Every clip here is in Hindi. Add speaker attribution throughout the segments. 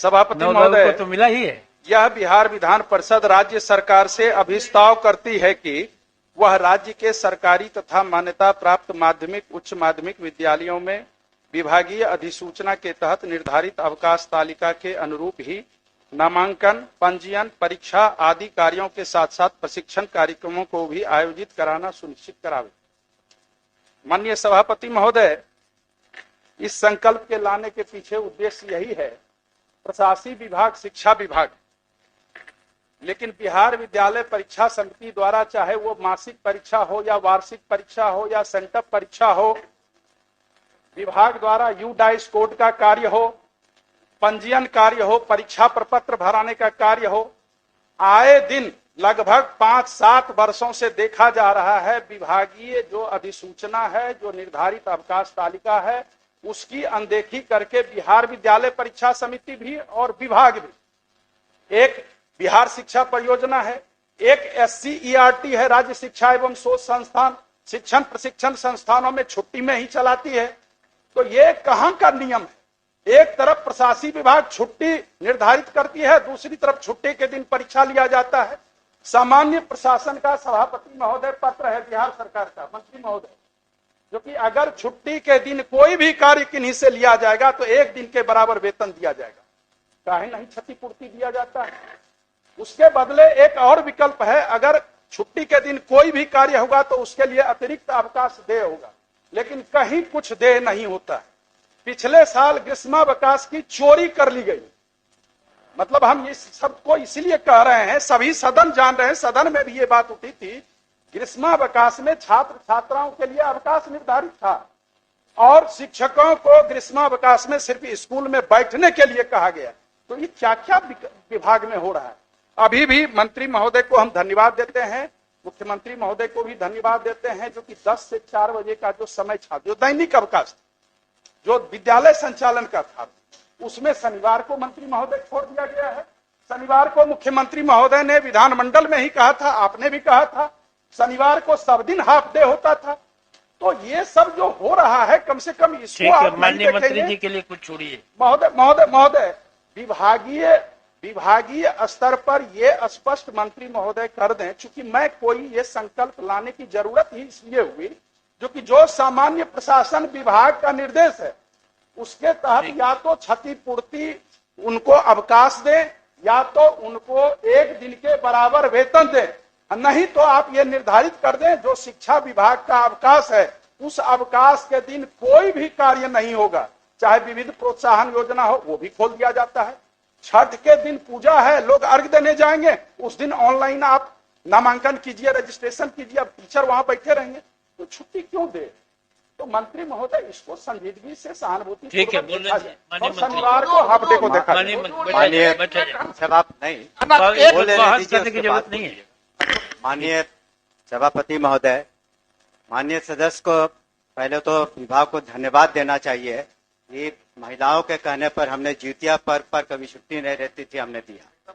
Speaker 1: सभापति
Speaker 2: 9
Speaker 1: महोदय,
Speaker 2: को तो मिला ही है।
Speaker 1: यह बिहार विधान परिषद राज्य सरकार से अभिस्ताव करती है कि वह राज्य के सरकारी तथा मान्यता प्राप्त माध्यमिक उच्च माध्यमिक विद्यालयों में विभागीय अधिसूचना के तहत निर्धारित अवकाश तालिका के अनुरूप ही नामांकन, पंजीयन, परीक्षा आदि कार्यों के साथ साथ प्रशिक्षण कार्यक्रमों को भी आयोजित कराना सुनिश्चित करावे। माननीय सभापति महोदय, इस संकल्प के लाने के पीछे उद्देश्य यही है, प्रशासनिक विभाग, शिक्षा विभाग, लेकिन बिहार विद्यालय परीक्षा समिति द्वारा चाहे वो मासिक परीक्षा हो या वार्षिक परीक्षा हो या सेंटअप परीक्षा हो, विभाग द्वारा यूडाइस कोड का कार्य हो, पंजीयन कार्य हो, परीक्षा प्रपत्र भराने का कार्य हो, आए दिन लगभग 5-7 वर्षों से देखा जा रहा है विभागीय जो अधिसूचना है, जो निर्धारित अवकाश तालिका है, उसकी अनदेखी करके बिहार विद्यालय परीक्षा समिति भी और विभाग भी, एक बिहार शिक्षा परियोजना है, एक SCERT है, राज्य शिक्षा एवं शोध संस्थान, शिक्षण प्रशिक्षण संस्थानों में छुट्टी में ही चलाती है। तो ये कहां का नियम है? एक तरफ प्रशासनिक विभाग छुट्टी निर्धारित करती है, दूसरी तरफ छुट्टी के दिन परीक्षा लिया जाता है। सामान्य प्रशासन का सभापति महोदय पत्र है बिहार सरकार का, मंत्री महोदय, जो कि अगर छुट्टी के दिन कोई भी कार्य किन्हीं से लिया जाएगा तो 1 दिन के बराबर वेतन दिया जाएगा। काहे नहीं क्षतिपूर्ति दिया जाता है? उसके बदले एक और विकल्प है, अगर छुट्टी के दिन कोई भी कार्य होगा तो उसके लिए अतिरिक्त अवकाश देय होगा, लेकिन कहीं कुछ देय नहीं होता है। पिछले साल ग्रीष्मावकाश की चोरी कर ली गई। मतलब हम इस सबको इसलिए कह रहे हैं, सभी सदन जान रहे हैं, सदन में भी ये बात उठी थी, ग्रीष्मावकाश में छात्र छात्राओं के लिए अवकाश निर्धारित था और शिक्षकों को ग्रीष्मावकाश में सिर्फ स्कूल में बैठने के लिए कहा गया। तो ये क्या क्या विभाग में हो रहा है? अभी भी मंत्री महोदय को हम धन्यवाद देते हैं, मुख्यमंत्री महोदय को भी धन्यवाद देते हैं, जो कि 10 से 4 बजे का जो समय था, जो दैनिक अवकाश था, जो विद्यालय संचालन का था, उसमें शनिवार को मंत्री महोदय छोड़ दिया गया है। शनिवार को मुख्यमंत्री महोदय ने विधानमंडल में ही कहा था, आपने भी कहा था, शनिवार को सब दिन हाफ डे होता था। तो ये सब जो हो रहा है, कम से कम इसको आप
Speaker 2: माननीय मंत्री जी के लिए कुछ छोड़िए।
Speaker 1: महोदय विभागीय स्तर पर ये स्पष्ट मंत्री महोदय कर दें, चूंकि मैं कोई ये संकल्प लाने की जरूरत ही इसलिए हुई, जो कि जो सामान्य प्रशासन विभाग का निर्देश है, उसके तहत या तो क्षतिपूर्ति उनको अवकाश दें या तो उनको 1 दिन के बराबर वेतन दें, नहीं तो आप ये निर्धारित कर दें जो शिक्षा विभाग का अवकाश है, उस अवकाश के दिन कोई भी कार्य नहीं होगा, चाहे विविध प्रोत्साहन योजना हो वो भी खोल दिया जाता है। छठ के दिन पूजा है, लोग अर्घ देने जाएंगे, उस दिन ऑनलाइन आप नामांकन कीजिए, रजिस्ट्रेशन कीजिए, अब टीचर वहां बैठे रहेंगे, तो छुट्टी क्यों दे? तो मंत्री महोदय इसको संजीदगी से सहानुभूति
Speaker 2: ठीक है, बोल रहे
Speaker 1: और शनिवार को हाफ डे को देखा।
Speaker 3: माननीय सभापति महोदय, माननीय सदस्य को पहले तो विभाग को धन्यवाद देना चाहिए। ये महिलाओं के कहने पर हमने जितिया पर्व पर कभी छुट्टी नहीं रहती थी, हमने दिया।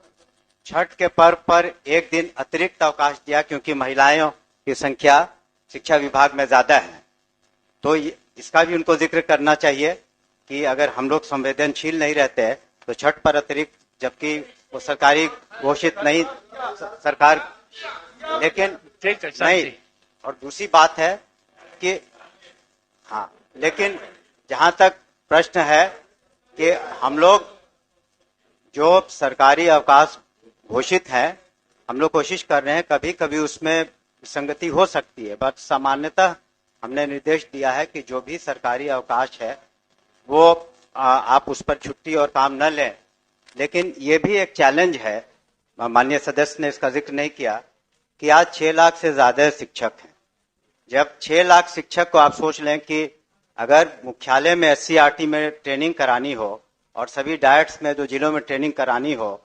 Speaker 3: छठ के पर्व पर 1 दिन अतिरिक्त अवकाश दिया, क्योंकि महिलाओं की संख्या शिक्षा विभाग में ज्यादा है। तो इसका भी उनको जिक्र करना चाहिए कि अगर हम लोग संवेदनशील नहीं रहते तो छठ पर अतिरिक्त, जबकि वो सरकारी घोषित नहीं, सरकार, लेकिन नहीं। और दूसरी बात है कि हाँ, लेकिन जहां तक प्रश्न है कि हम लोग जो सरकारी अवकाश घोषित है, हम लोग कोशिश कर रहे हैं, कभी कभी उसमें विसंगति हो सकती है, बट सामान्यतः हमने निर्देश दिया है कि जो भी सरकारी अवकाश है वो आप उस पर छुट्टी और काम न लें। लेकिन ये भी एक चैलेंज है, माननीय सदस्य ने इसका जिक्र नहीं किया, कि आज 6 लाख से ज्यादा शिक्षक हैं। जब 6 लाख शिक्षक को आप सोच लें कि अगर मुख्यालय में SCERT में ट्रेनिंग करानी हो और सभी डायट्स में जो जिलों में ट्रेनिंग करानी हो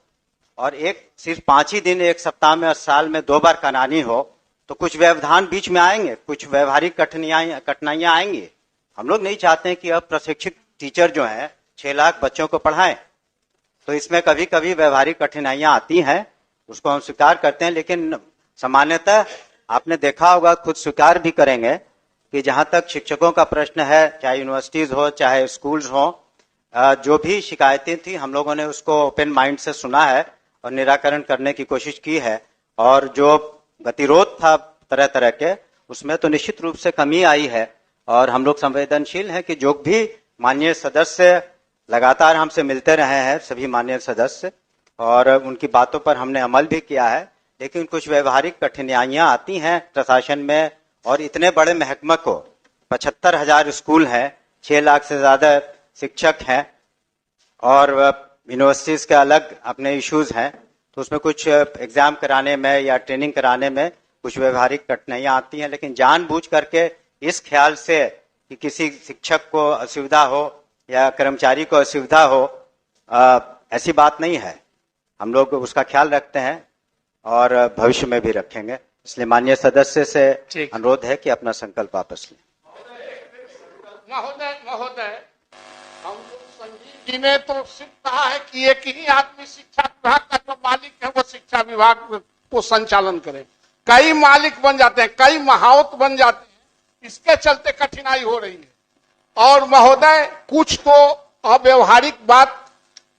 Speaker 3: और एक सिर्फ 5 ही दिन 1 सप्ताह में और साल में 2 बार करानी हो, तो कुछ व्यवधान बीच में आएंगे, कुछ व्यवहारिक कठिनाइयां आएंगी। हम लोग नहीं चाहते हैं कि अब प्रशिक्षित टीचर जो हैं 6 लाख बच्चों को पढ़ाएं, तो इसमें कभी कभी व्यवहारिक कठिनाइयां आती हैं, उसको हम स्वीकार करते हैं। लेकिन सामान्यतः आपने देखा होगा, खुद स्वीकार भी करेंगे कि जहां तक शिक्षकों का प्रश्न है, चाहे यूनिवर्सिटीज हो चाहे स्कूल्स हो, जो भी शिकायतें थी हम लोगों ने उसको ओपन माइंड से सुना है और निराकरण करने की कोशिश की है। और जो गतिरोध था तरह तरह के, उसमें तो निश्चित रूप से कमी आई है। और हम लोग संवेदनशील हैं कि जो भी माननीय सदस्य लगातार हमसे मिलते रहे हैं, सभी माननीय सदस्य, और उनकी बातों पर हमने अमल भी किया है। लेकिन कुछ व्यवहारिक कठिनाइयां आती हैं प्रशासन में। और इतने बड़े महकमे को 75,000 स्कूल हैं, 6 लाख से ज्यादा शिक्षक हैं और यूनिवर्सिटीज के अलग अपने इश्यूज हैं, तो उसमें कुछ एग्जाम कराने में या ट्रेनिंग कराने में कुछ व्यवहारिक कठिनाइयां आती हैं। लेकिन जानबूझ करके इस ख्याल से कि किसी शिक्षक को असुविधा हो या कर्मचारी को असुविधा हो, ऐसी बात नहीं है। हम लोग उसका ख्याल रखते हैं और भविष्य में भी रखेंगे। इसलिए माननीय सदस्य से अनुरोध है कि अपना संकल्प वापस लें।
Speaker 4: महोदय, हम लोग संजीव जी ने तो सिर्फ कहा है कि एक ही आदमी शिक्षा विभाग का जो मालिक है वो शिक्षा विभाग को संचालन करे। कई मालिक बन जाते हैं, कई महावत बन जाते हैं, इसके चलते कठिनाई हो रही है। और महोदय, कुछ तो अव्यवहारिक बात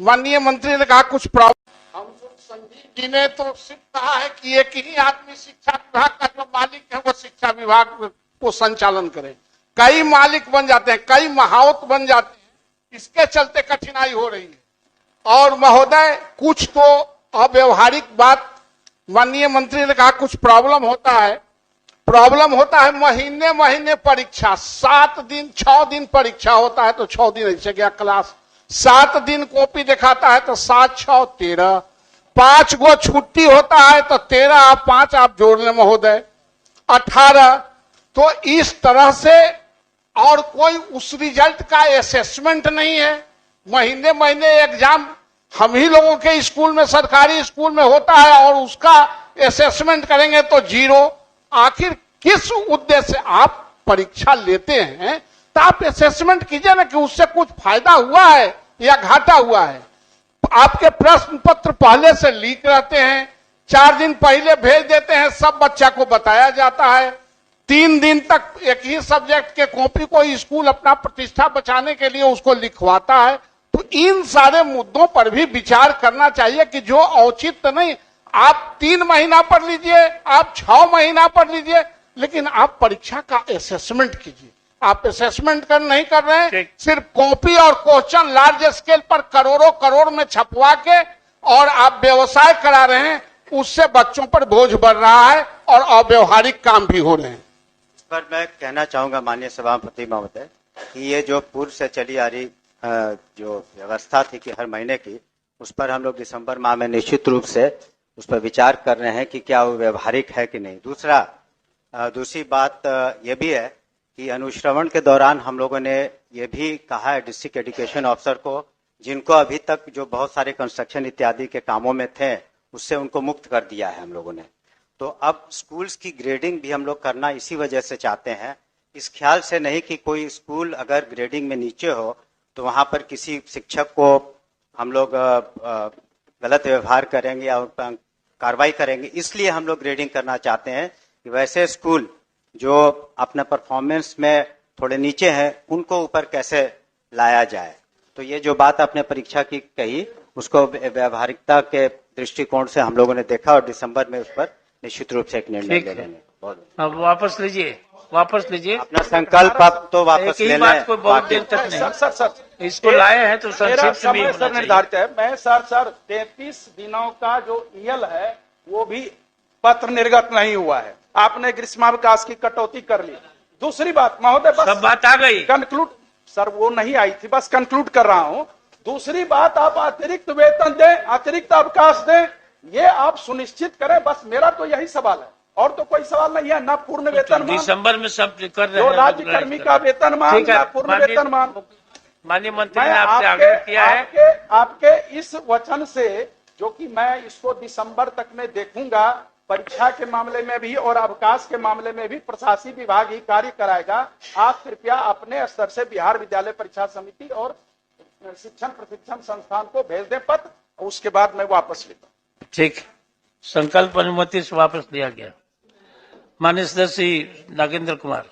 Speaker 4: माननीय मंत्री ने कहा, कुछ प्रॉब्लम। हम लोग संजीव जी ने तो सिर्फ कहा है कि एक ही आदमी शिक्षा विभाग का जो मालिक है वो शिक्षा विभाग को संचालन करे। कई मालिक बन जाते हैं, कई महावत बन जाते हैं, इसके चलते कठिनाई हो रही है। और महोदय, कुछ तो अव्यवहारिक बात माननीय मंत्री ने कहा, कुछ प्रॉब्लम होता है महीने महीने परीक्षा, 7 दिन 6 दिन परीक्षा होता है तो 6 दिन ऐसे गया क्लास, 7 दिन कॉपी दिखाता है तो 7 6 13, 5 गो छुट्टी होता है तो 13 5 आप जोड़ लें महोदय, 18। तो इस तरह से, और कोई उस रिजल्ट का असेसमेंट नहीं है। महीने महीने एग्जाम हम ही लोगों के स्कूल में, सरकारी स्कूल में होता है और उसका असेसमेंट करेंगे तो 0। आखिर किस उद्देश्य से आप परीक्षा लेते हैं? तो आप असेसमेंट कीजिए ना कि उससे कुछ फायदा हुआ है या घाटा हुआ है। आपके प्रश्न पत्र पहले से लीक रहते हैं, 4 दिन पहले भेज देते हैं, सब बच्चा को बताया जाता है। 3 दिन तक एक ही सब्जेक्ट के कॉपी को स्कूल अपना प्रतिष्ठा बचाने के लिए उसको लिखवाता है। तो इन सारे मुद्दों पर भी विचार करना चाहिए कि जो औचित्य नहीं, आप 3 महीना पढ़ लीजिए, आप 6 महीना पढ़ लीजिए, लेकिन आप परीक्षा का असेसमेंट कीजिए। आप असेसमेंट नहीं कर रहे हैं, सिर्फ कॉपी और क्वेश्चन लार्ज स्केल पर करोड़ों करोड़ में छपवा के और आप व्यवसाय करा रहे हैं, उससे बच्चों पर बोझ बढ़ रहा है और अव्यवहारिक काम भी हो रहे हैं।
Speaker 3: इस पर मैं कहना चाहूंगा माननीय सभापति महोदय कि ये जो पूर्व से चली आ रही जो व्यवस्था थी कि हर महीने की, उस पर हम लोग दिसंबर माह में निश्चित रूप से उस पर विचार कर रहे हैं कि क्या वो व्यवहारिक है कि नहीं। दूसरी बात ये भी है कि अनुश्रवण के दौरान हम लोगों ने ये भी कहा है डिस्ट्रिक्ट एजुकेशन ऑफिसर को, जिनको अभी तक जो बहुत सारे कंस्ट्रक्शन इत्यादि के कामों में थे, उससे उनको मुक्त कर दिया है हम लोगों ने। तो अब स्कूल्स की ग्रेडिंग भी हम लोग करना इसी वजह से चाहते हैं, इस ख्याल से नहीं कि कोई स्कूल अगर ग्रेडिंग में नीचे हो तो वहां पर किसी शिक्षक को हम लोग गलत व्यवहार करेंगे या उन पर कार्रवाई करेंगे। इसलिए हम लोग ग्रेडिंग करना चाहते हैं कि वैसे स्कूल जो अपने परफॉर्मेंस में थोड़े नीचे हैं, उनको ऊपर कैसे लाया जाए। तो ये जो बात आपने परीक्षा की कही, उसको व्यवहारिकता के दृष्टिकोण से हम लोगों ने देखा और दिसंबर में उस पर निश्चित रूप से एक निर्णय ले लेंगे।
Speaker 2: अब वापस लीजिए
Speaker 3: अपना संकल्प अब तो वापस ले लें।
Speaker 2: कोई बहुत देर तक नहीं।
Speaker 1: सर
Speaker 2: इसको लाए हैं तो संक्षिप्त में
Speaker 1: समय सर निर्धारित है। मैं सर 33 दिनों का जो ईएल है वो भी पत्र निर्गत नहीं हुआ है। आपने ग्रीष्मावकाश की कटौती कर ली। दूसरी बात महोदय, बस
Speaker 2: सब बात आ गई,
Speaker 1: कंक्लूड सर, वो नहीं आई थी, बस कंक्लूड कर रहा हूं। दूसरी बात, आप अतिरिक्त वेतन दें, अतिरिक्त अवकाश दें, ये आप सुनिश्चित करें। बस मेरा तो यही सवाल है, और तो कोई सवाल नहीं है। ना पूर्ण वेतन
Speaker 2: दिसंबर में सब कर रहे
Speaker 1: हैं,
Speaker 2: हैं,
Speaker 1: राज्य कर्मी का वेतनमान, ना पूर्ण वेतनमान।
Speaker 2: माननीय मंत्री ने आपसे आग्रह किया है।
Speaker 1: आपके इस वचन से, जो कि मैं इसको दिसंबर तक में देखूंगा, परीक्षा के मामले में भी और अवकाश के मामले में भी प्रशासनिक विभाग ही कार्य कराएगा। आप कृपया अपने स्तर से बिहार विद्यालय परीक्षा समिति और शिक्षण प्रशिक्षण संस्थान को भेज दें पत्र, और उसके बाद मैं वापस लेता हूं।
Speaker 2: ठीक, संकल्प अनुमति से वापस लिया गया। माननीय सदस्य नागेंद्र कुमार।